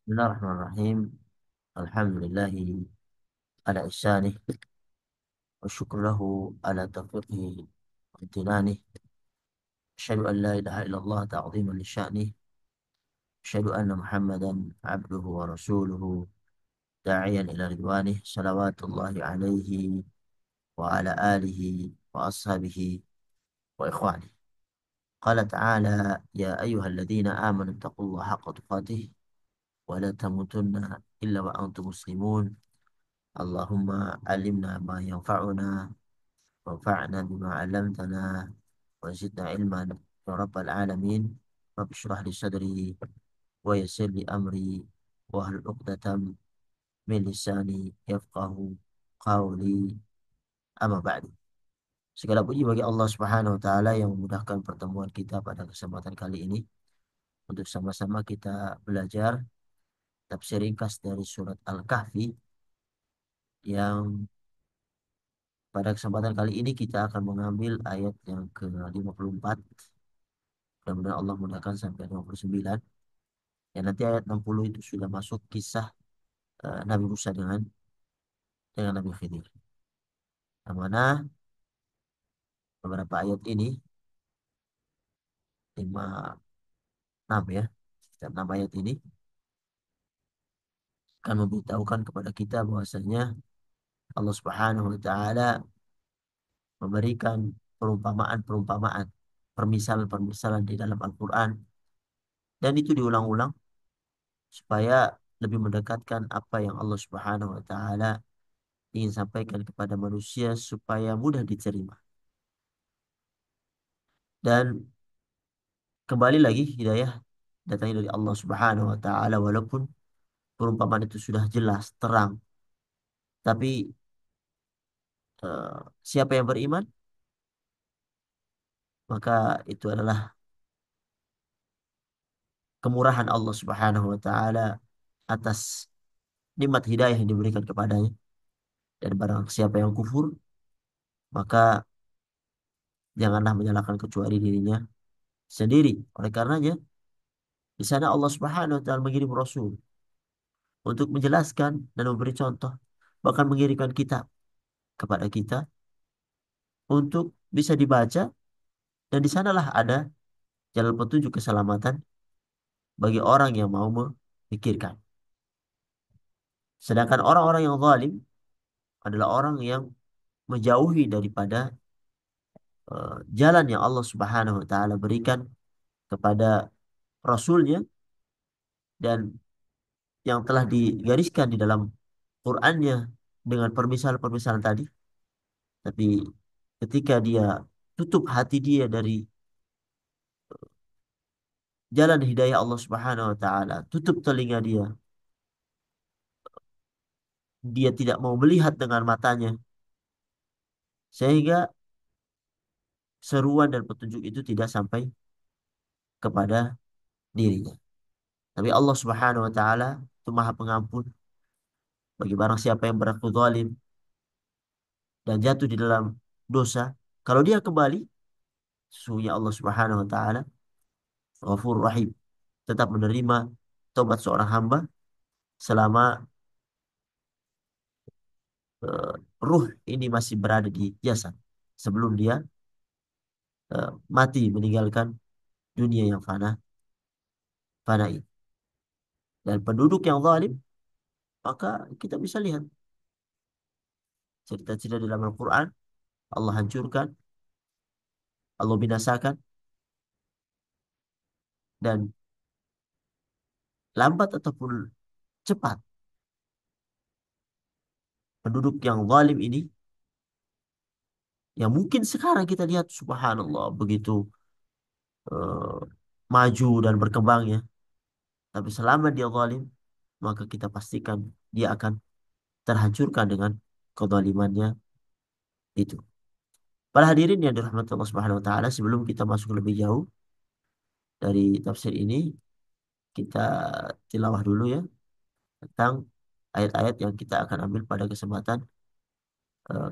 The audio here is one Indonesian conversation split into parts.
Bismillahirrahmanirrahim. Alhamdulillahi ala ihsanih wa syukur lahu ala taufiqihi wa imtinanih. Asyhadu an la ilaha illallah ta'ziman li sya'nih. Asyhadu anna Muhammadan abduhu wa rasuluhu da'iyan ila ridwanih. Salawatullahi alaihi wa ala alihi wa ashabihi wa ikhwanih. Qala ta'ala ya ayyuhalladzina amanu taqullaha haqqa tuqatih wa la tamutunna illa wa antum muslimun. Allahumma alimna ma yanfa'una وانفعنا بما علمتنا وزدنا علما يا رب العالمين. رب اشرح لي صدري ويسر لي أمري واحلل عقدة من لساني يفقه قولي. Amma ba'du. Segala puji bagi Allah Subhanahu wa taala yang memudahkan pertemuan kita pada kesempatan kali ini untuk sama-sama kita belajar tafsir ringkas dari surat Al-Kahfi yang pada kesempatan kali ini kita akan mengambil ayat yang ke-54. Mudah-mudahan Allah mudahkan sampai 59. Ya, nanti ayat 60 itu sudah masuk kisah Nabi Musa dengan Nabi Khidir. Yang mana beberapa ayat ini, 5, 6 ya, setiap 6 ayat ini akan memberitahukan kepada kita bahwasanya Allah Subhanahu wa taala memberikan perumpamaan-perumpamaan, permisalan-permisalan di dalam Al-Qur'an, dan itu diulang-ulang supaya lebih mendekatkan apa yang Allah Subhanahu wa taala ingin sampaikan kepada manusia supaya mudah diterima. Dan kembali lagi hidayah datangnya dari Allah Subhanahu wa taala, walaupun perumpamaan itu sudah jelas, terang, tapi siapa yang beriman maka itu adalah kemurahan Allah Subhanahu wa taala atas nikmat hidayah yang diberikan kepadanya. Dan barang siapa yang kufur maka janganlah menyalahkan kecuali dirinya sendiri. Oleh karenanya di sana Allah Subhanahu wa taala mengirim rasul untuk menjelaskan dan memberi contoh, bahkan mengirimkan kitab kepada kita untuk bisa dibaca, dan di sanalah ada jalan petunjuk keselamatan bagi orang yang mau memikirkan. Sedangkan orang-orang yang zalim adalah orang yang menjauhi daripada jalan yang Allah Subhanahu wa taala berikan kepada Rasulnya, dan yang telah digariskan di dalam Qur'annya dengan permisalan-permisalan tadi. Tapi ketika dia tutup hati dia dari jalan hidayah Allah Subhanahu wa taala, tutup telinga dia, dia tidak mau melihat dengan matanya, sehingga seruan dan petunjuk itu tidak sampai kepada dirinya. Tapi Allah Subhanahu wa taala itu Maha Pengampun bagi barang siapa yang berlaku zalim dan jatuh di dalam dosa. Kalau dia kembali, sesungguhnya Allah Subhanahu wa taala Ghafur Rahim, tetap menerima tobat seorang hamba selama eh, ruh ini masih berada di jasad, sebelum dia mati meninggalkan dunia yang fana ini. Dan penduduk yang zalim, maka kita bisa lihat cerita-cerita di dalam Al-Quran. Allah hancurkan, Allah binasakan, dan lambat ataupun cepat penduduk yang zalim ini, yang mungkin sekarang kita lihat subhanallah begitu eh, maju dan berkembangnya, tapi selama dia zalim maka kita pastikan dia akan terhancurkan dengan kezalimannya itu. Para hadirin yang dirahmati Allah Subhanahu wa taala, sebelum kita masuk lebih jauh dari tafsir ini, kita tilawah dulu ya tentang ayat-ayat yang kita akan ambil pada kesempatan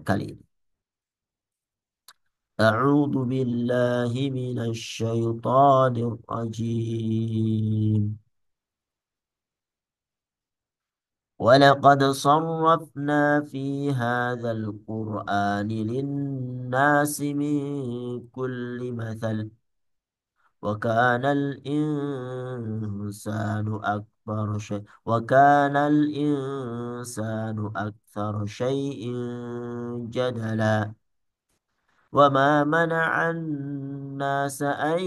kali ini. A'udzu billahi minasy syaithanir rajim. ولقد صرفنا في هذا القرآن للناس من كل مثل وكان الإنسان أكثر شيء جدلا وما منع الناس أن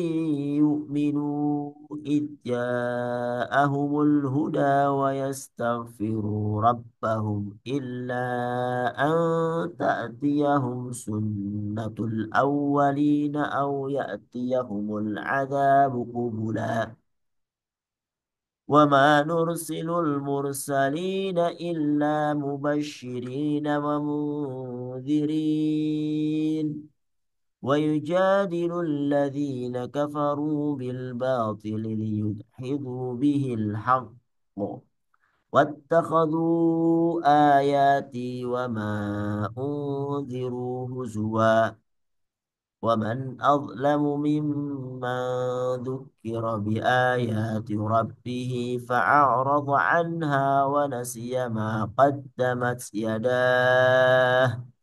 يؤمنوا إذ جاءهم الهدى ويستغفروا ربهم إلا أن تأتيهم سنة الأولين أو يأتيهم العذاب قبلا وما نرسل المرسلين إلا مبشرين ومنذرين ويجادل الذين كفروا بالباطل ليدحضوا به الحق واتخذوا آياتي وما أنذروا هزوا ومن أظلم ممن ذكر بآيات ربه فأعرض عنها ونسي ما قدمت يداه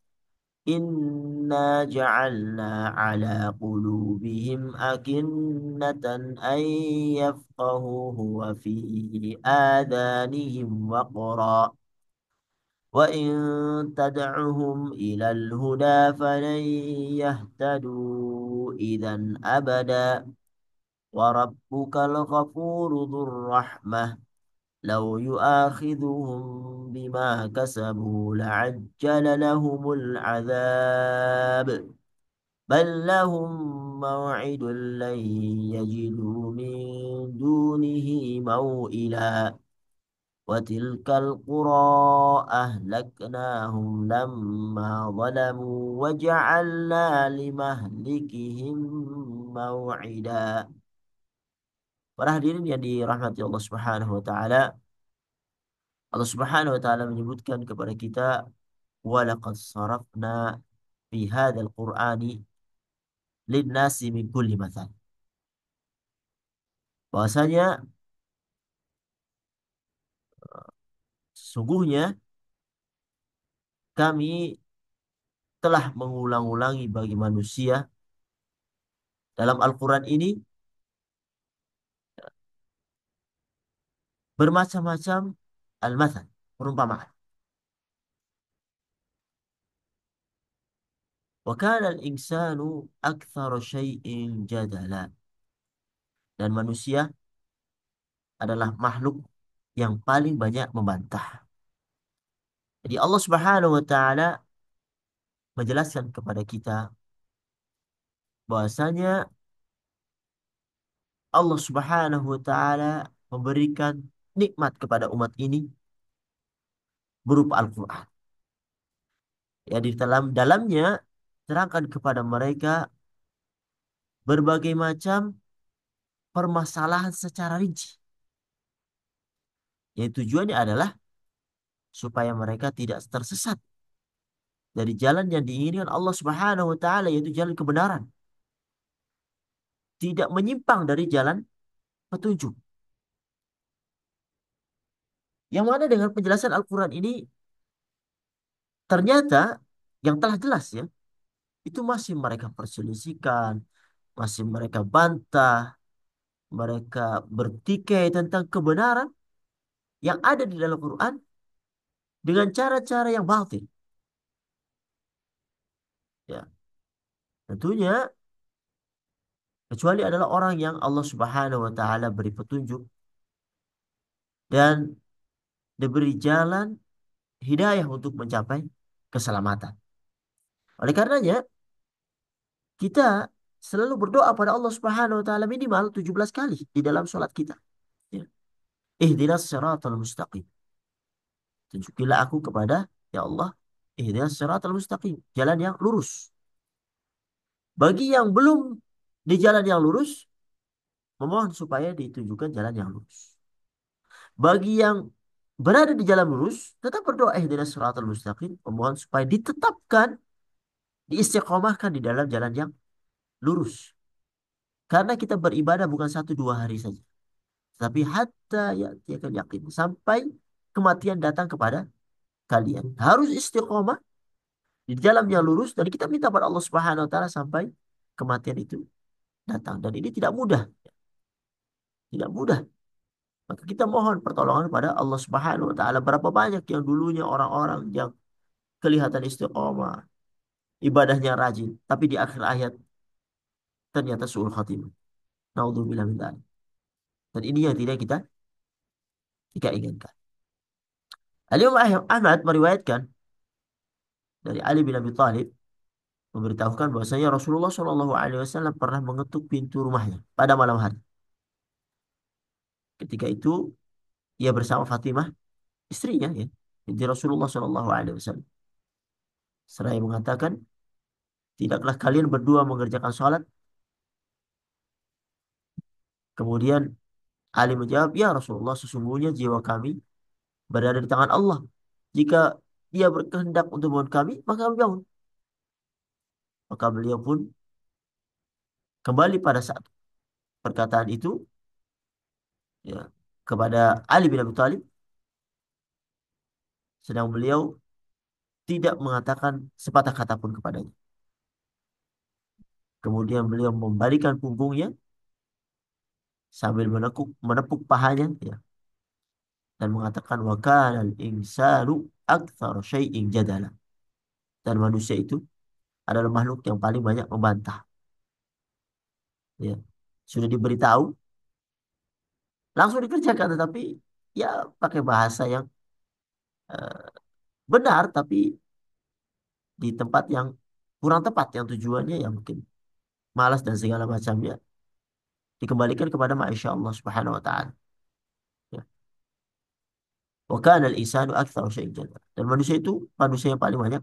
إنا جعلنا على قلوبهم أكنة أن يفقهوه وفي آذانهم وقرا وإن تدعهم إلى الهدى فلن يهتدوا إذا أبدا وربك الغفور ذو الرحمة لو يؤاخذهم بما كسبوا لعجل لهم العذاب بل لهم موعد لن يجدوا من دونه موئلا وتلك القرى أهلكناهم لما ظلموا وجعلنا لمهلكهم موعدا. Para hadirin yang dirahmati Allah Subhanahu wa taala, Allah Subhanahu wa taala menyebutkan kepada kita walaqad sarafna fi hadzal qur'ani linnasi min kulli mathal. Bahwasanya sesungguhnya kami telah mengulang-ulangi bagi manusia dalam Al-Qur'an ini bermacam-macam al-mathal, perumpamaan. Wa kana al-insanu aktsara syai'in jadala. Dan manusia adalah makhluk yang paling banyak membantah. Jadi Allah Subhanahu wa taala menjelaskan kepada kita bahwasanya Allah Subhanahu wa taala memberikan nikmat kepada umat ini berupa Al-Qur'an. Ya di dalamnya terangkan kepada mereka berbagai macam permasalahan secara rinci. Yang tujuannya adalah supaya mereka tidak tersesat dari jalan yang diinginkan Allah Subhanahu wa taala, yaitu jalan kebenaran. Tidak menyimpang dari jalan petunjuk. Yang mana dengan penjelasan Al-Quran ini ternyata yang telah jelas ya, itu masih mereka perselisihkan, masih mereka bantah, mereka bertikai tentang kebenaran yang ada di dalam Quran dengan cara-cara yang batil. Ya, tentunya kecuali adalah orang yang Allah Subhanahu wa taala beri petunjuk dan diberi jalan hidayah untuk mencapai keselamatan. Oleh karenanya, kita selalu berdoa pada Allah Subhanahu wa taala minimal 17 kali di dalam sholat kita. Ya. Ihdinas siratal mustaqim. Tunjukilah aku kepada ya Allah, ihdinas siratal mustaqim, jalan yang lurus. Bagi yang belum di jalan yang lurus, memohon supaya ditunjukkan jalan yang lurus. Bagi yang berada di jalan lurus, tetap berdoa ihdinas siratal mustaqim, memohon supaya ditetapkan, diistiqomahkan di dalam jalan yang lurus. Karena kita beribadah bukan 1-2 hari saja. Tapi hatta ya akan yakin. Sampai kematian datang kepada kalian. Harus istiqomah di jalan yang lurus dan kita minta pada Allah Subhanahu wa taala sampai kematian itu datang dan ini tidak mudah, tidak mudah. Maka kita mohon pertolongan pada Allah Subhanahu wa taala. Berapa banyak yang dulunya orang-orang yang kelihatan istiqomah, ibadahnya rajin, tapi di akhir hayat ternyata suul khatimah. Naudzubillah min dzalik. Dan ini yang tidak kita inginkan. Al-Imam Ahmad meriwayatkan dari Ali bin Abi Thalib memberitahukan bahwasanya Rasulullah Shallallahu Alaihi Wasallam pernah mengetuk pintu rumahnya pada malam hari. Ketika itu ia bersama Fatimah istrinya ya, binti Rasulullah Shallallahu Alaihi Wasallam. Seraya mengatakan, tidaklah kalian berdua mengerjakan sholat? Kemudian Ali menjawab, ya Rasulullah, sesungguhnya jiwa kami berada di tangan Allah. Jika Dia berkehendak untuk bangun kami, maka kami bangun. Maka beliau pun kembali pada saat perkataan itu ya, kepada Ali bin Abi Thalib, sedang beliau tidak mengatakan sepatah kata pun kepadanya. Kemudian beliau membalikan punggungnya sambil menepuk pahanya ya, dan mengatakan wa kana al-insanu aktsara syai'in jadala. Dan manusia itu adalah makhluk yang paling banyak membantah. Ya. Sudah diberitahu, langsung dikerjakan tetapi ya pakai bahasa yang eh, benar tapi di tempat yang kurang tepat yang tujuannya ya mungkin malas dan segala macamnya dikembalikan kepada Masya Allah Subhanahu wa taala. Ya. Wa kana al-insanu aktsara syai'in jadala. Dan manusia itu manusia yang paling banyak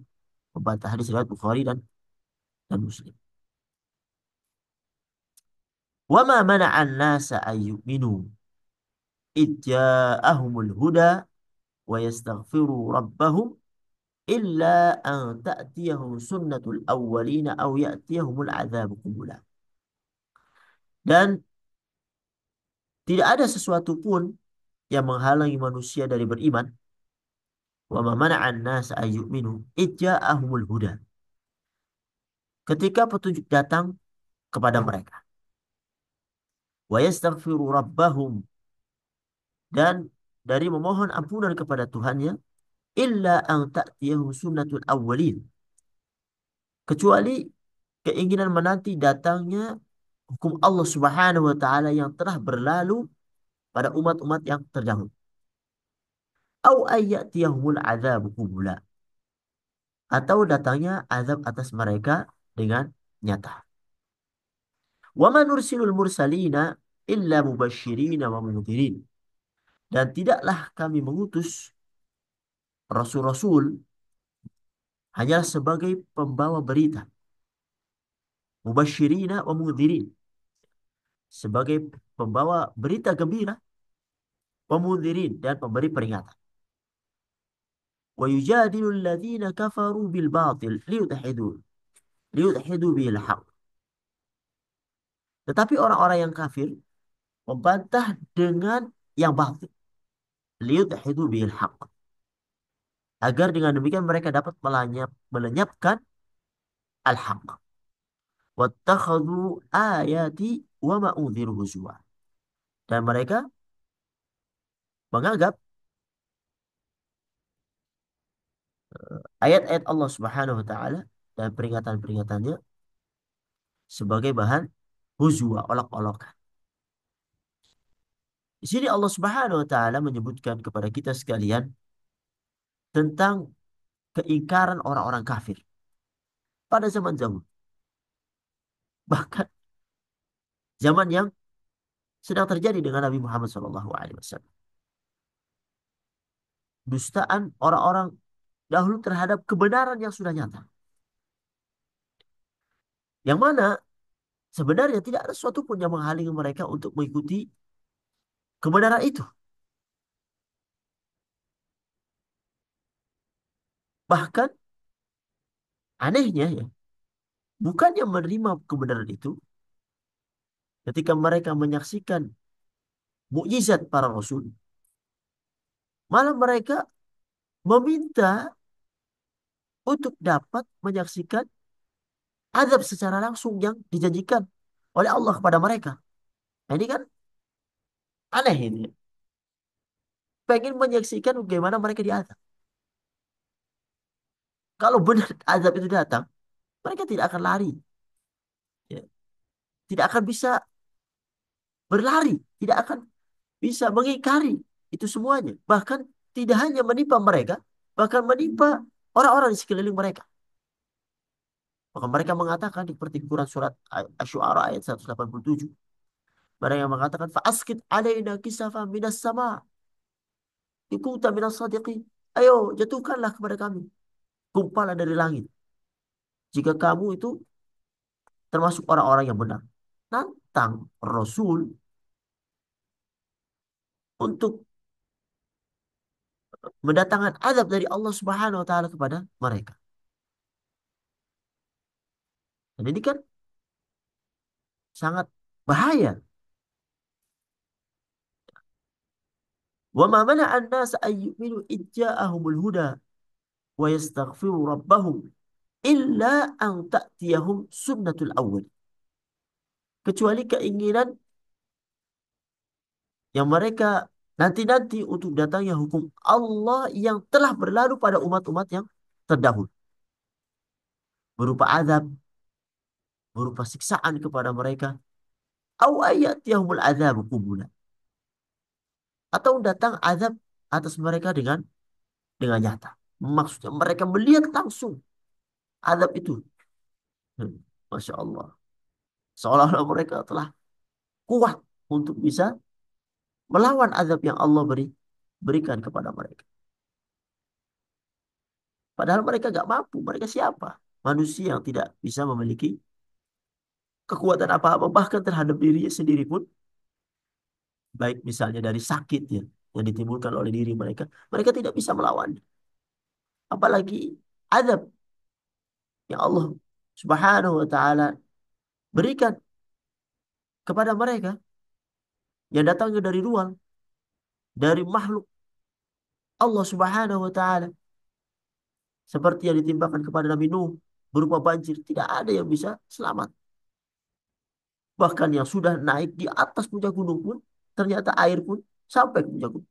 membantah. Hadis riwayat Bukhari dan Muslim. Wa ma mana'an nasa an yu'minu id ja'ahumul huda wa yastaghfiru rabbahum illa an ta'tiyahum sunnatul awwalina aw ya'tiyahumul adzabu qubula. Dan tidak ada sesuatu pun yang menghalangi manusia dari beriman. Wa ma mana'an nasa an yu'minu id ja'ahumul huda. Ketika petunjuk datang kepada mereka. Wa yastaghfiru rabbahum, dan dari memohon ampunan kepada Tuhannya, illa an ta'tiyahum sunnatul awwalin, kecuali keinginan menanti datangnya hukum Allah Subhanahu wa taala yang telah berlalu pada umat-umat yang terdahulu. Au ayyatiyahumul adzab qubula, atau datangnya azab atas mereka dengan nyata. Wa ma nursilul mursalina illa mubasysyirin wa mundzirin. Dan tidaklah kami mengutus rasul-rasul hanyalah sebagai pembawa berita, mubasyirina wa mundzirin, sebagai pembawa berita gembira, wa mundzirin, dan pemberi peringatan. Wa yujadilu alladhina kafaru bil batil liyudhidu bil haq. Tetapi orang-orang yang kafir membantah dengan yang batil, liyudhidu bil haq, agar dengan demikian mereka dapat melenyapkan al-haq. Wattakhadhu ayati wa ma unziru huzwa. Dan mereka menganggap ayat-ayat Allah Subhanahu wa taala dan peringatan-peringatannya sebagai bahan huzwa, olok-olokan. Di sini Allah Subhanahu wa taala menyebutkan kepada kita sekalian tentang keingkaran orang-orang kafir pada zaman dahulu. Bahkan zaman yang sedang terjadi dengan Nabi Muhammad SAW. Dustaan orang-orang dahulu terhadap kebenaran yang sudah nyata. Yang mana sebenarnya tidak ada sesuatu pun yang menghalangi mereka untuk mengikuti kebenaran itu. Bahkan anehnya ya, bukannya menerima kebenaran itu ketika mereka menyaksikan mukjizat para rasul, Malah mereka meminta untuk dapat menyaksikan azab secara langsung yang dijanjikan oleh Allah kepada mereka. Nah, ini kan aneh ini. Pengen menyaksikan bagaimana mereka diazab. Kalau benar azab itu datang, mereka tidak akan lari. Ya. Tidak akan bisa berlari. Tidak akan bisa mengingkari itu semuanya. Bahkan tidak hanya menimpa mereka, bahkan menimpa orang-orang di sekeliling mereka. Maka mereka mengatakan di pertikuran surat Asy-Syu'ara ayat 187. Mereka mengatakan, Fa'askit alaina kisafan minas sama. Ikuta minas sadiqin. Ayo, jatuhkanlah kepada kami. Kumpalan dari langit. Jika kamu itu termasuk orang-orang yang benar. Nantang Rasul untuk mendatangkan azab dari Allah Subhanahu wa taala kepada mereka. Dan ini kan sangat bahaya. Wa ma mana'an an-nas an yu'minu id ja'ahumul huda wa yastaghfiru rabbahum illa an ta'tiyahum sunnatul awwal. Kecuali keinginan yang mereka nanti-nanti untuk datangnya hukum Allah yang telah berlalu pada umat-umat yang terdahulu. Berupa azab, berupa siksaan kepada mereka. Au ayatiyahumul azabu qubula. Atau datang azab atas mereka dengan nyata. Maksudnya mereka melihat langsung azab itu. Hmm, Masya Allah. Seolah-olah mereka telah kuat untuk bisa melawan azab yang Allah berikan kepada mereka. Padahal mereka gak mampu. Mereka siapa? Manusia yang tidak bisa memiliki kekuatan apa-apa. Bahkan terhadap dirinya sendiri pun. Baik misalnya dari sakit ya, yang ditimbulkan oleh diri mereka. Mereka tidak bisa melawan. Apalagi azab yang Allah Subhanahu wa taala berikan kepada mereka yang datangnya dari luar, dari makhluk Allah Subhanahu wa taala, seperti yang ditimpakan kepada Nabi Nuh berupa banjir, tidak ada yang bisa selamat. Bahkan yang sudah naik di atas puncak gunung pun ternyata air pun sampai ke puncak gunung.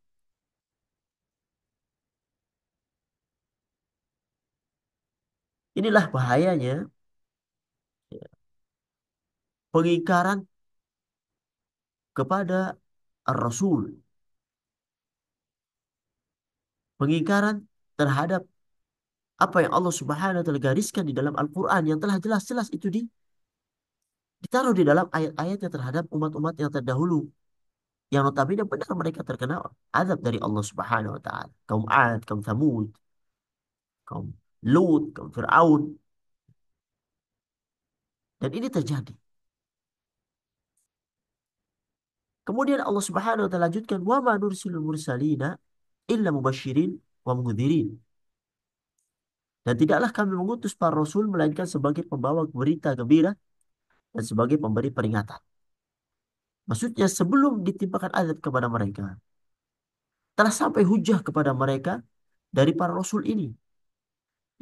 Inilah bahayanya ya, pengingkaran kepada Rasul, pengingkaran terhadap apa yang Allah Subhanahu wa taala gariskan di dalam Al-Qur'an yang telah jelas-jelas itu ditaruh di dalam ayat-ayatnya terhadap umat-umat yang terdahulu yang notabene benar mereka terkena azab dari Allah Subhanahu wa taala. Kaum Ad, kaum Thamud, kaum Lut, kaum Fir'aun. Dan ini terjadi. Kemudian Allah Subhanahu wa taala lanjutkan, "Wa ma nursilul mursalina illa mubasysyirin wa mundzirin." Dan tidaklah kami mengutus para rasul melainkan sebagai pembawa berita gembira dan sebagai pemberi peringatan. Maksudnya sebelum ditimpakan azab kepada mereka, telah sampai hujah kepada mereka dari para rasul ini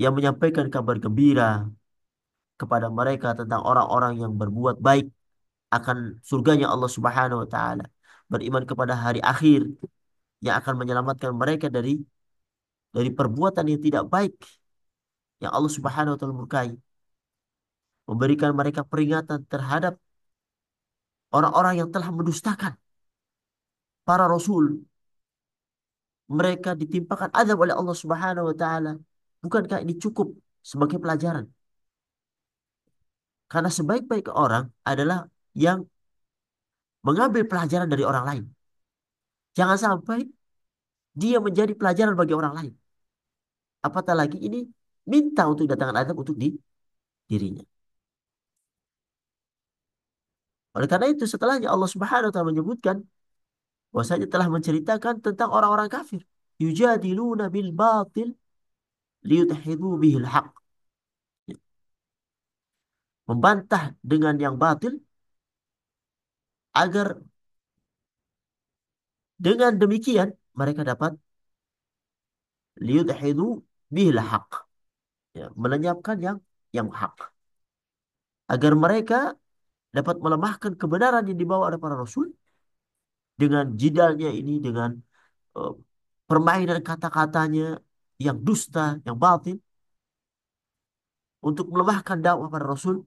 yang menyampaikan kabar gembira kepada mereka tentang orang-orang yang berbuat baik akan surganya Allah Subhanahu wa taala, beriman kepada hari akhir yang akan menyelamatkan mereka dari perbuatan yang tidak baik yang Allah Subhanahu wa taala murkai, memberikan mereka peringatan terhadap orang-orang yang telah mendustakan para rasul. Mereka ditimpakan azab oleh Allah Subhanahu wa taala. Bukankah ini cukup sebagai pelajaran? Karena sebaik-baik orang adalah yang mengambil pelajaran dari orang lain. Jangan sampai dia menjadi pelajaran bagi orang lain. Apatah lagi ini minta untuk datangkan azab untuk dirinya. Oleh karena itu setelahnya Allah Subhanahu wa taala menyebutkan bahwasanya telah menceritakan tentang orang-orang kafir. Yujadiluna bil batil liyudhidu bihil haq. Membantah dengan yang batil agar dengan demikian mereka dapat liyudhidu bihil haq. Ya, melenyapkan yang hak. Agar mereka dapat melemahkan kebenaran yang dibawa oleh para rasul dengan jidalnya ini, dengan eh, permainan kata-katanya yang dusta, yang batil, untuk melemahkan dakwah para rasul.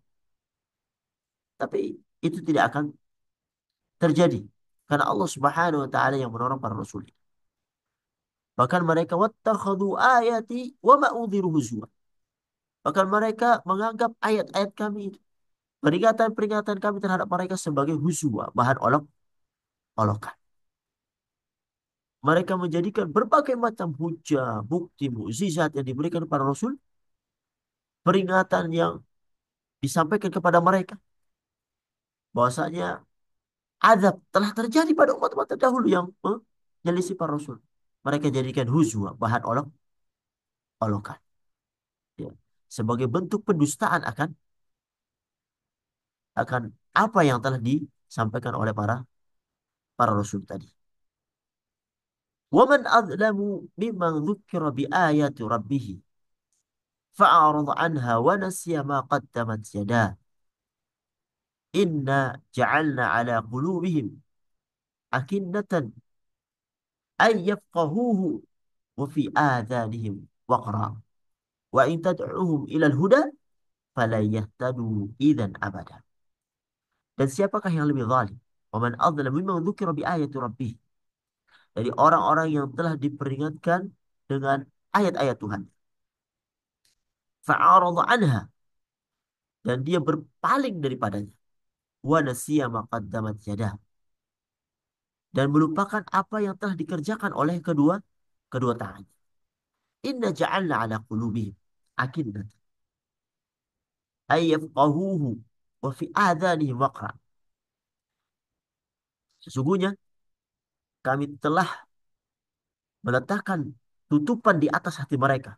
Tapi itu tidak akan terjadi karena Allah Subhanahu wa taala yang menolong para rasul. Bahkan mereka wattakhadhu ayati wa ma unziru huzwa. Bahkan mereka menganggap ayat-ayat kami itu, peringatan-peringatan kami terhadap mereka sebagai huzwa, bahan olok-olokan. Mereka menjadikan berbagai macam hujah, bukti, mukjizat yang diberikan para rasul, peringatan yang disampaikan kepada mereka bahwasanya azab telah terjadi pada umat-umat terdahulu yang menyelisih para rasul. Mereka jadikan huzwa, bahan olok-olokan. Ya. Sebagai bentuk pendustaan akan apa yang telah disampaikan oleh para rasul tadi. وَمَنْ أَظْلَمُ مِمَّنْ ذُكِّرَ بِآيَاتِ رَبِّهِ فَأَعْرَضَ عَنْهَا وَنَسِيَ مَا قَدَّمَتْ يَدَاهُ إِنَّا جَعَلْنَا عَلَى قُلُوبِهِمْ أَكِنَّةً أَنْ يَفْقَهُوهُ وَفِي آذَانِهِمْ وَقْرًا وَإِنْ تَدْعُوهُمْ إِلَى الْهُدَى فَلَنْ يَهْتَدُوا إِذًا أَبَدًا. Dan siapakah yang lebih zalim? وَمَنْ أَظْلَمُ مِمَّنْ ذُكِّرَ بِآيَاتِ رَبِّهِ, dari orang-orang yang telah diperingatkan dengan ayat-ayat Tuhan. Fa'arada anha, dan dia berpaling daripadanya. Wa nasiya ma qaddamat yadah, dan melupakan apa yang telah dikerjakan oleh kedua kedua tangannya. Inna ja'alna ala qulubihim akinnah ay yafqahuhu wa fi adhanihim waqra. Sesungguhnya kami telah meletakkan tutupan di atas hati mereka.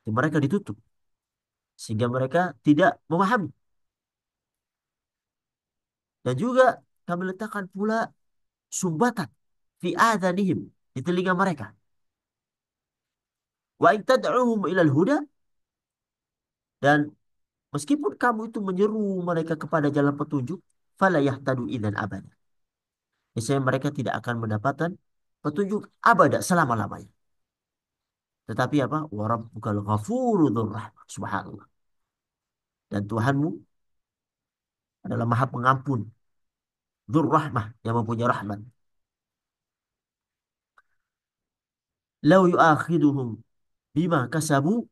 Hati mereka ditutup sehingga mereka tidak memahami. Dan juga kami letakkan pula sumbatan fi adhanihim, di telinga mereka. Wa in tad'uhum ilal huda, dan meskipun kamu itu menyeru mereka kepada jalan petunjuk, fala yahtadu idzan abada. Misalnya mereka tidak akan mendapatkan petunjuk abada, selama-lamanya. Tetapi apa? Wa rabbukal ghafuru dzur rahmah. Subhanallah. Dan Tuhanmu adalah Maha Pengampun, dzur rahmah, yang mempunyai rahmat. Lau yu'akhiduhum bima kasabu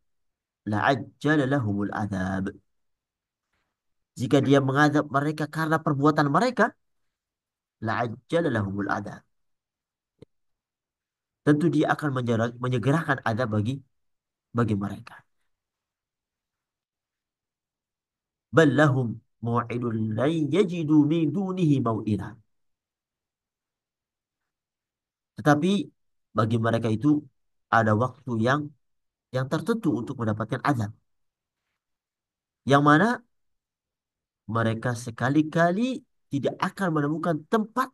la'ajjala lahumul adzab. Jika dia mengadab mereka karena perbuatan mereka, la'ajjala lahumul adzab. Tentu dia akan menyegerakan azab bagi mereka. Bal lahum mau'idun lan yajidu min dunihi mau'ila. Tetapi bagi mereka itu ada waktu yang tertentu untuk mendapatkan azab. Yang mana mereka sekali-kali tidak akan menemukan tempat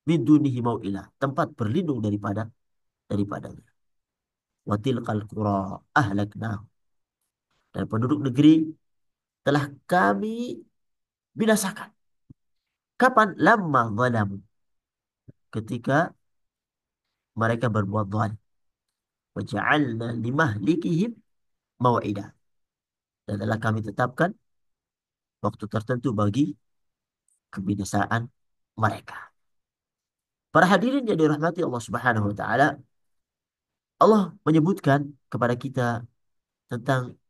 min dunihi mau'ila, tempat berlindung daripadanya. Wa tilkal qura ahlaknahum, dan penduduk negeri telah kami binasakan. Kapan? Lamma zalamu, ketika mereka berbuat zalim. Wa ja'alna limahlikihim mau'ida, dan telah kami tetapkan waktu tertentu bagi kebinasaan mereka. Para hadirin yang dirahmati Allah Subhanahu wa taala, Allah menyebutkan kepada kita tentang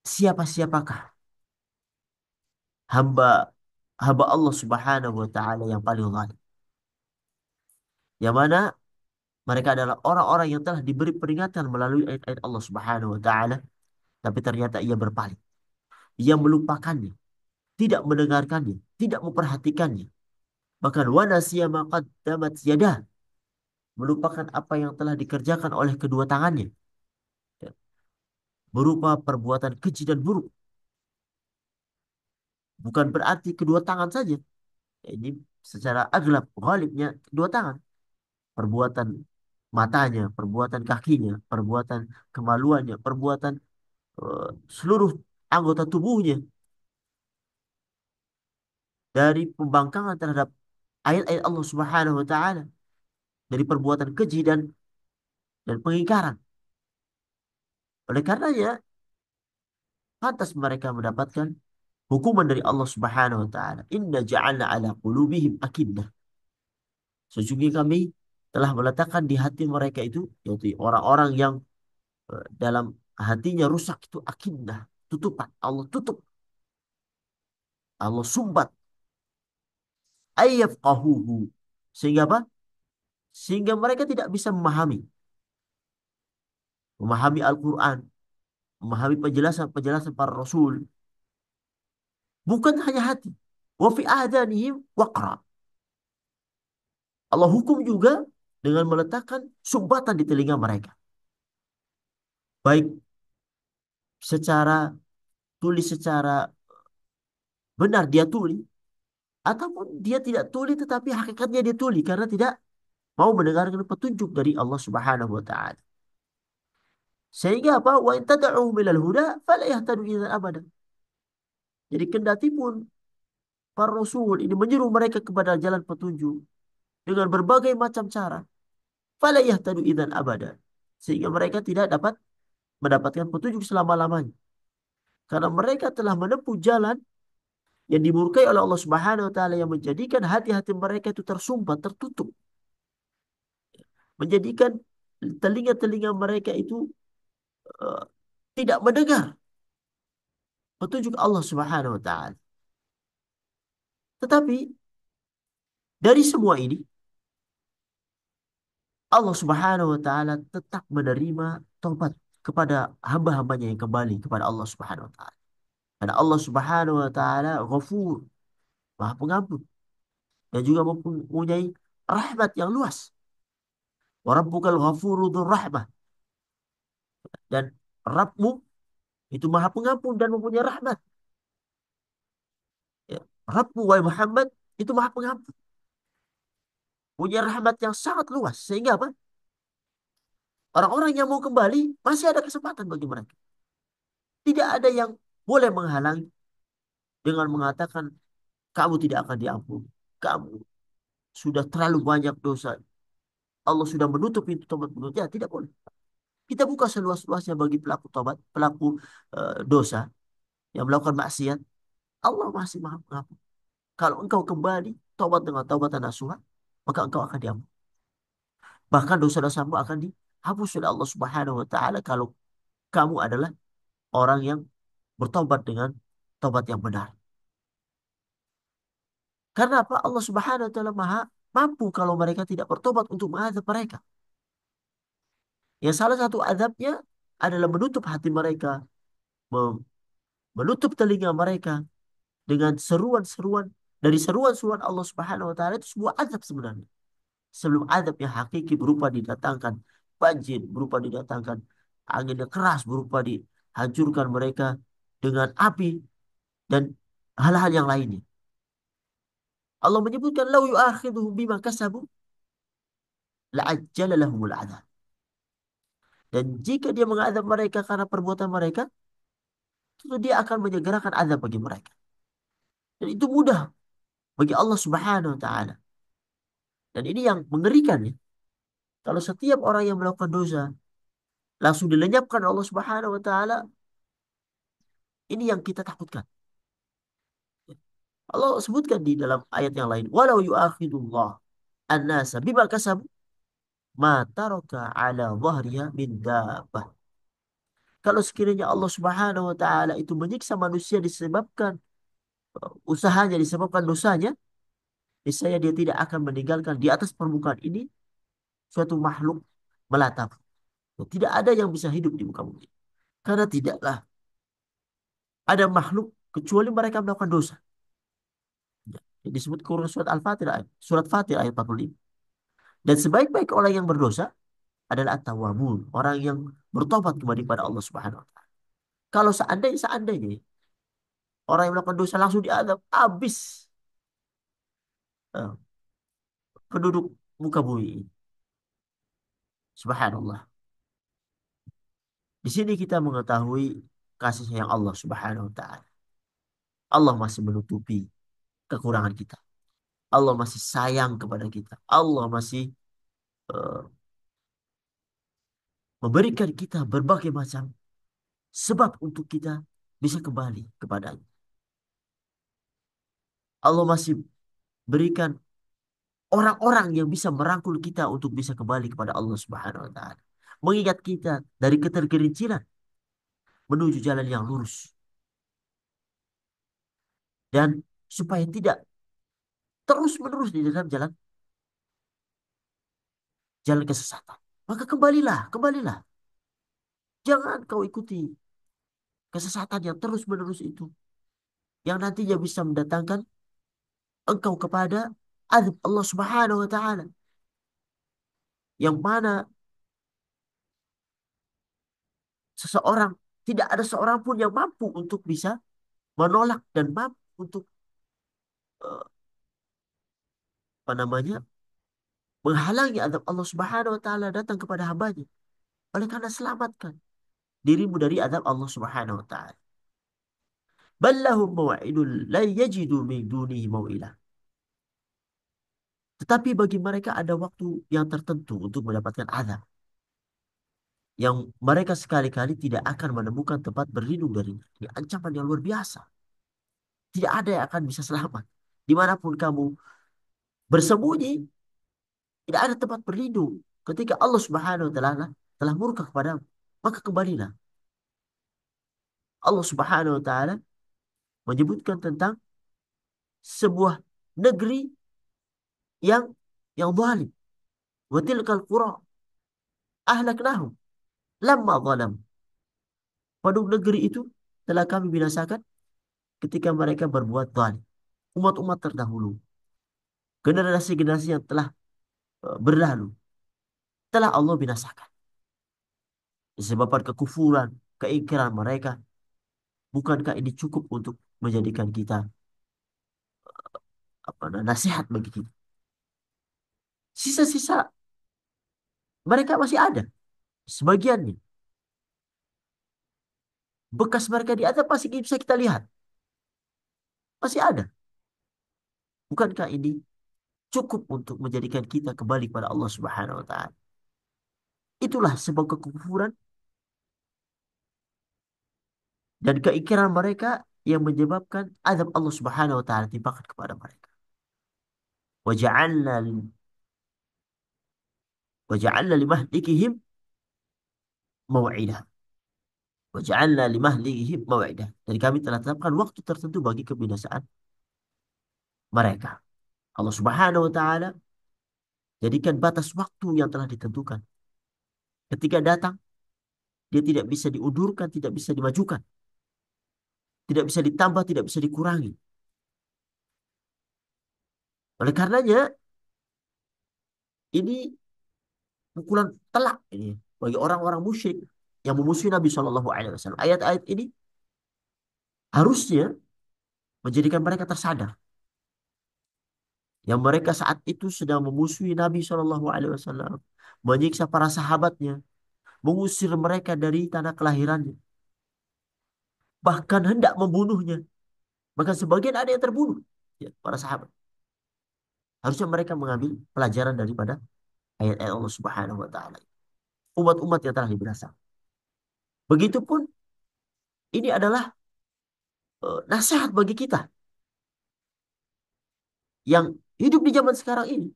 siapa-siapakah hamba hamba Allah Subhanahu wa taala yang paling zalim. Yang mana mereka adalah orang-orang yang telah diberi peringatan melalui ayat-ayat Allah Subhanahu wa taala, tapi ternyata ia berpaling. Ia melupakannya, tidak mendengarkannya, tidak memperhatikannya. Bahkan wa nasiya ma qaddamat yadah, melupakan apa yang telah dikerjakan oleh kedua tangannya, ya, berupa perbuatan keji dan buruk. Bukan berarti kedua tangan saja. Ya, ini secara aglab, ghalibnya kedua tangan. Perbuatan matanya, perbuatan kakinya, perbuatan kemaluannya, perbuatan eh, seluruh anggota tubuhnya dari pembangkangan terhadap ayat-ayat Allah Subhanahu wa taala, dari perbuatan keji dan pengingkaran. Oleh karenanya, pantas mereka mendapatkan hukuman dari Allah Subhanahu wa taala. Inna ja'alna ala qulubihim akinnah. Sesungguhnya kami telah meletakkan di hati mereka itu, yaitu orang-orang yang dalam hatinya rusak itu akinnah, tutupan. Allah tutup, Allah sumbat, ayyafqahuhu. Sehingga apa? Sehingga mereka tidak bisa memahami Al-Quran, memahami penjelasan-penjelasan para Rasul. Bukan hanya hati. Wa fi adanihim waqra. Allah hukum juga dengan meletakkan sumbatan di telinga mereka. Baik secara secara benar dia tuli, ataupun dia tidak tuli tetapi hakikatnya dia tuli karena tidak mau mendengarkan petunjuk dari Allah Subhanahu wa taala. Sehingga apa? Wa in tad'u ilal huda fala yahtadu idzan abada. Jadi kendati pun para rasul ini menyeru mereka kepada jalan petunjuk dengan berbagai macam cara, fala yahtadu idzan abada. Sehingga mereka tidak dapat mendapatkan petunjuk selama-lamanya. Karena mereka telah menempuh jalan yang dimurkai oleh Allah Subhanahu wa taala yang menjadikan hati-hati mereka itu tersumbat, tertutup, menjadikan telinga-telinga mereka itu eh, tidak mendengar petunjuk Allah Subhanahu wa taala. Tetapi dari semua ini Allah Subhanahu wa taala tetap menerima taubat kepada hamba-hambanya yang kembali kepada Allah Subhanahu wa taala. Karena Allah Subhanahu wa taala Ghafur, Maha Pengampun dan juga mempunyai rahmat yang luas. Wa rabbukal ghafuru dzur rahmah, dan Rabbmu itu Maha Pengampun dan mempunyai rahmat. Ya. Rabbmu wahai Muhammad itu Maha Pengampun, punya rahmat yang sangat luas sehingga apa? Orang-orang yang mau kembali masih ada kesempatan bagi mereka. Tidak ada yang boleh menghalangi dengan mengatakan kamu tidak akan diampuni. Kamu sudah terlalu banyak dosa. Allah sudah menutup pintu tobat menurutnya. Tidak boleh. Kita buka seluas-luasnya bagi pelaku tobat, pelaku dosa yang melakukan maksiat. Allah masih maha pengampun. Kalau engkau kembali tobat dengan taubatan nasuha, maka engkau akan diampuni. Bahkan dosa-dosamu akan dihapus oleh Allah Subhanahu wa taala kalau kamu adalah orang yang bertobat dengan tobat yang benar. Karena apa? Allah Subhanahu wa taala Maha mampu kalau mereka tidak bertobat untuk mengadab mereka. Yang salah satu adabnya adalah menutup hati mereka, mem- menutup telinga mereka dengan seruan-seruan dari seruan-seruan Allah Subhanahu wa taala itu sebuah azab sebenarnya. Sebelum azab yang hakiki berupa didatangkan banjir, berupa didatangkan angin yang keras, berupa dihancurkan mereka dengan api dan hal-hal yang lainnya. Allah menyebutkan lau yu'akhiduhum bima kasabu la'ajjala lahumul adzab. Dan jika dia mengadab mereka karena perbuatan mereka, tentu dia akan menyegerakan azab bagi mereka. Dan itu mudah bagi Allah Subhanahu wa taala. Dan ini yang mengerikan ya. Kalau setiap orang yang melakukan dosa langsung dilenyapkan Allah Subhanahu wa taala, ini yang kita takutkan. Allah sebutkan di dalam ayat yang lain, walau yu'akhidullah an-nasa bima kasabu ma taraka ala dhahriha min dabbah. Kalau sekiranya Allah Subhanahu wa taala itu menyiksa manusia disebabkan usahanya, disebabkan dosanya, niscaya dia tidak akan meninggalkan di atas permukaan ini suatu makhluk melata. Tidak ada yang bisa hidup di muka bumi. Karena tidaklah ada makhluk kecuali mereka melakukan dosa. Ya, disebut Quran surat Al-Fatir, surat Fatir ayat 45. Dan sebaik-baik orang yang berdosa adalah at-tawwabun, orang yang bertobat kembali pada Allah Subhanahu wa taala. Kalau seandainya orang yang melakukan dosa langsung diadab, habis penduduk muka bumi ini. Subhanallah. Di sini kita mengetahui kasih sayang Allah Subhanahu wa taala. Allah masih menutupi kekurangan kita. Allah masih sayang kepada kita. Allah masih eh, memberikan kita berbagai macam sebab untuk kita bisa kembali kepadanya. Allah masih berikan orang-orang yang bisa merangkul kita untuk bisa kembali kepada Allah Subhanahu wa taala. Mengingat kita dari ketergelinciran menuju jalan yang lurus dan supaya tidak terus-menerus di dalam jalan kesesatan. Maka kembalilah, kembalilah. Jangan kau ikuti kesesatan yang terus-menerus itu yang nantinya bisa mendatangkan engkau kepada azab Allah Subhanahu wa taala yang mana seseorang tidak ada seorang pun yang mampu untuk bisa menolak dan mampu untuk eh, apa namanya menghalangi azab Allah Subhanahu wa taala datang kepada hambanya. Oleh karena selamatkan dirimu dari azab Allah Subhanahu wa taala. Ballahum maw'idun la yajidu min dunihi maw'ilah. Tetapi bagi mereka ada waktu yang tertentu untuk mendapatkan azab yang mereka sekali-kali tidak akan menemukan tempat berlindung darinya. Ini ancaman yang luar biasa. Tidak ada yang akan bisa selamat. Dimanapun kamu bersembunyi, tidak ada tempat berlindung. Ketika Allah Subhanahu wa taala telah murka kepadamu, maka kembalilah. Allah Subhanahu wa taala menyebutkan tentang sebuah negeri yang zalim. Wa tilkal qura ahlaknahum lamma zalam. Penduduk negeri itu telah kami binasakan ketika mereka berbuat zalim. Umat-umat terdahulu, generasi-generasi yang telah berlalu, telah Allah binasakan. Disebabkan kekufuran, keingkaran mereka. Bukankah ini cukup untuk menjadikan kita nasihat bagi kita? Sisa-sisa mereka masih ada. Sebagiannya. Bekas mereka di atas masih bisa kita lihat. Masih ada. Bukankah ini cukup untuk menjadikan kita kembali kepada Allah Subhanahu wa taala? Itulah sebab kekufuran dan keingkaran mereka yang menyebabkan azab Allah Subhanahu wa taala timpakan kepada mereka. Waja'alna waja'alna limahlikihim mau'idah. Waja'alna limahlikihim mau'idah. Dan kami telah tetapkan waktu tertentu bagi kebinasaan mereka. Allah Subhanahu wa taala jadikan batas waktu yang telah ditentukan. Ketika datang, dia tidak bisa diundurkan, tidak bisa dimajukan, tidak bisa ditambah, tidak bisa dikurangi. Oleh karenanya, ini pukulan telak ini bagi orang-orang musyrik yang memusuhi Nabi Shallallahu Alaihi Wasallam. Ayat-ayat ini harusnya menjadikan mereka tersadar yang mereka saat itu sedang memusuhi Nabi Shallallahu Alaihi Wasallam, menyiksa para sahabatnya, mengusir mereka dari tanah kelahirannya, bahkan hendak membunuhnya. Bahkan sebagian ada yang terbunuh, ya, para sahabat. Harusnya mereka mengambil pelajaran daripada ayat-ayat Allah Subhanahu wa taala. Umat-umat yang telah dibinasakan. Begitupun ini adalah nasihat bagi kita yang hidup di zaman sekarang ini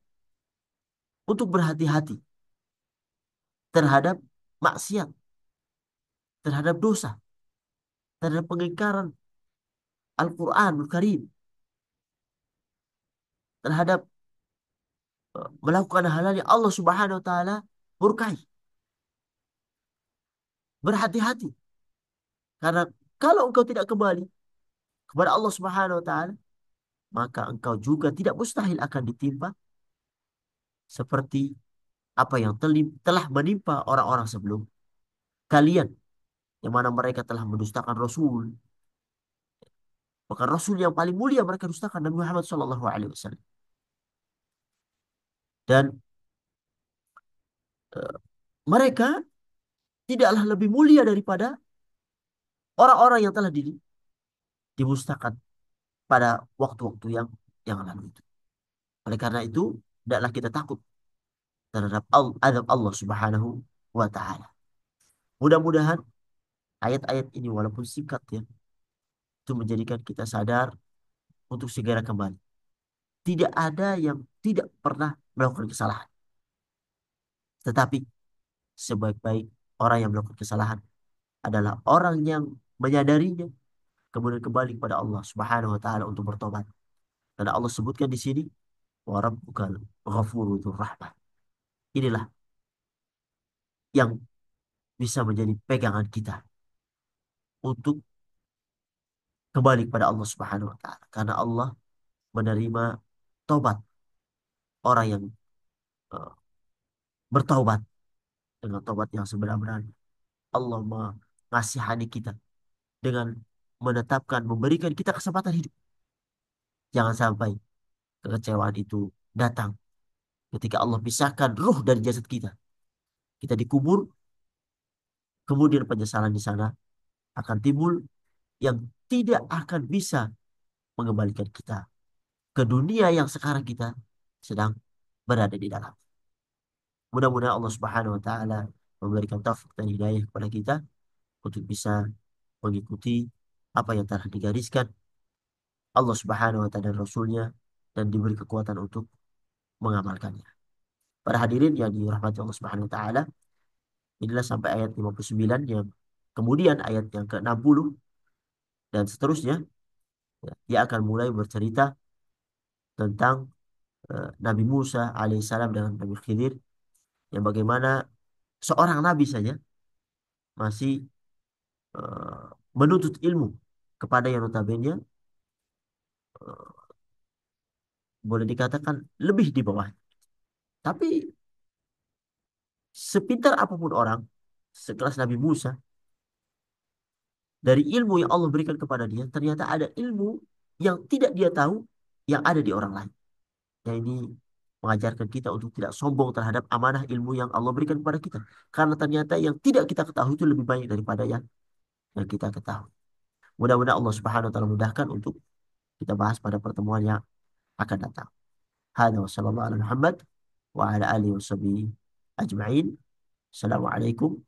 untuk berhati-hati terhadap maksiat, terhadap dosa, terhadap pengingkaran Al-Qur'anul Karim, terhadap melakukan hal-hal yang Allah Subhanahu wa taala murkai. Berhati-hati karena kalau engkau tidak kembali kepada Allah Subhanahu wa taala, maka engkau juga tidak mustahil akan ditimpa seperti apa yang telah menimpa orang-orang sebelum kalian, yang mana mereka telah mendustakan Rasul. Bahkan Rasul yang paling mulia mereka dustakan, Nabi Muhammad SAW. Dan mereka tidaklah lebih mulia daripada orang-orang yang telah dimusnahkan pada waktu-waktu yang lalu itu. Oleh karena itu, tidaklah kita takut terhadap azab Allah Subhanahu wa taala. Mudah-mudahan ayat-ayat ini walaupun singkat ya, itu menjadikan kita sadar untuk segera kembali. Tidak ada yang tidak pernah melakukan kesalahan. Tetapi sebaik-baik orang yang melakukan kesalahan adalah orang yang menyadarinya kemudian kembali kepada Allah Subhanahu wa taala untuk bertobat. Karena Allah sebutkan di sini wa rabbukal ghafurur rahman. Inilah yang bisa menjadi pegangan kita untuk kembali kepada Allah Subhanahu wa taala. Karena Allah menerima tobat orang yang eh, bertaubat dengan tobat yang sebenar-benarnya. Allah mengasihani kita dengan menetapkan, memberikan kita kesempatan hidup. Jangan sampai kekecewaan itu datang ketika Allah pisahkan ruh dari jasad kita. Kita dikubur, kemudian penyesalan di sana akan timbul yang tidak akan bisa mengembalikan kita ke dunia yang sekarang kita sedang berada di dalam. Mudah-mudahan Allah Subhanahu wa taala memberikan taufik dan hidayah kepada kita untuk bisa mengikuti apa yang telah digariskan Allah Subhanahu wa taala dan Rasulnya dan diberi kekuatan untuk mengamalkannya. Para hadirin yang dirahmati Allah Subhanahu wa taala, inilah sampai ayat 59 yang kemudian ayat yang ke-60 dan seterusnya ya, dia akan mulai bercerita tentang Nabi Musa alaihissalam dengan Nabi Khidir yang bagaimana seorang nabi saja masih eh, menuntut ilmu kepada yang notabene eh, boleh dikatakan lebih di bawah. Tapi sepintar apapun orang sekelas Nabi Musa, dari ilmu yang Allah berikan kepada dia, ternyata ada ilmu yang tidak dia tahu yang ada di orang lain. Yang ini mengajarkan kita untuk tidak sombong terhadap amanah ilmu yang Allah berikan kepada kita. Karena ternyata yang tidak kita ketahui itu lebih banyak daripada yang kita ketahui. Mudah-mudahan Allah Subhanahu wa taala mudahkan untuk kita bahas pada pertemuan yang akan datang. Hada wa sallallahu ala Muhammad wa ala alihi wa sahbihi ajma'in. Assalamualaikum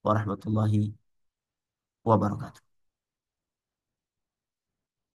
warahmatullahi wabarakatuh.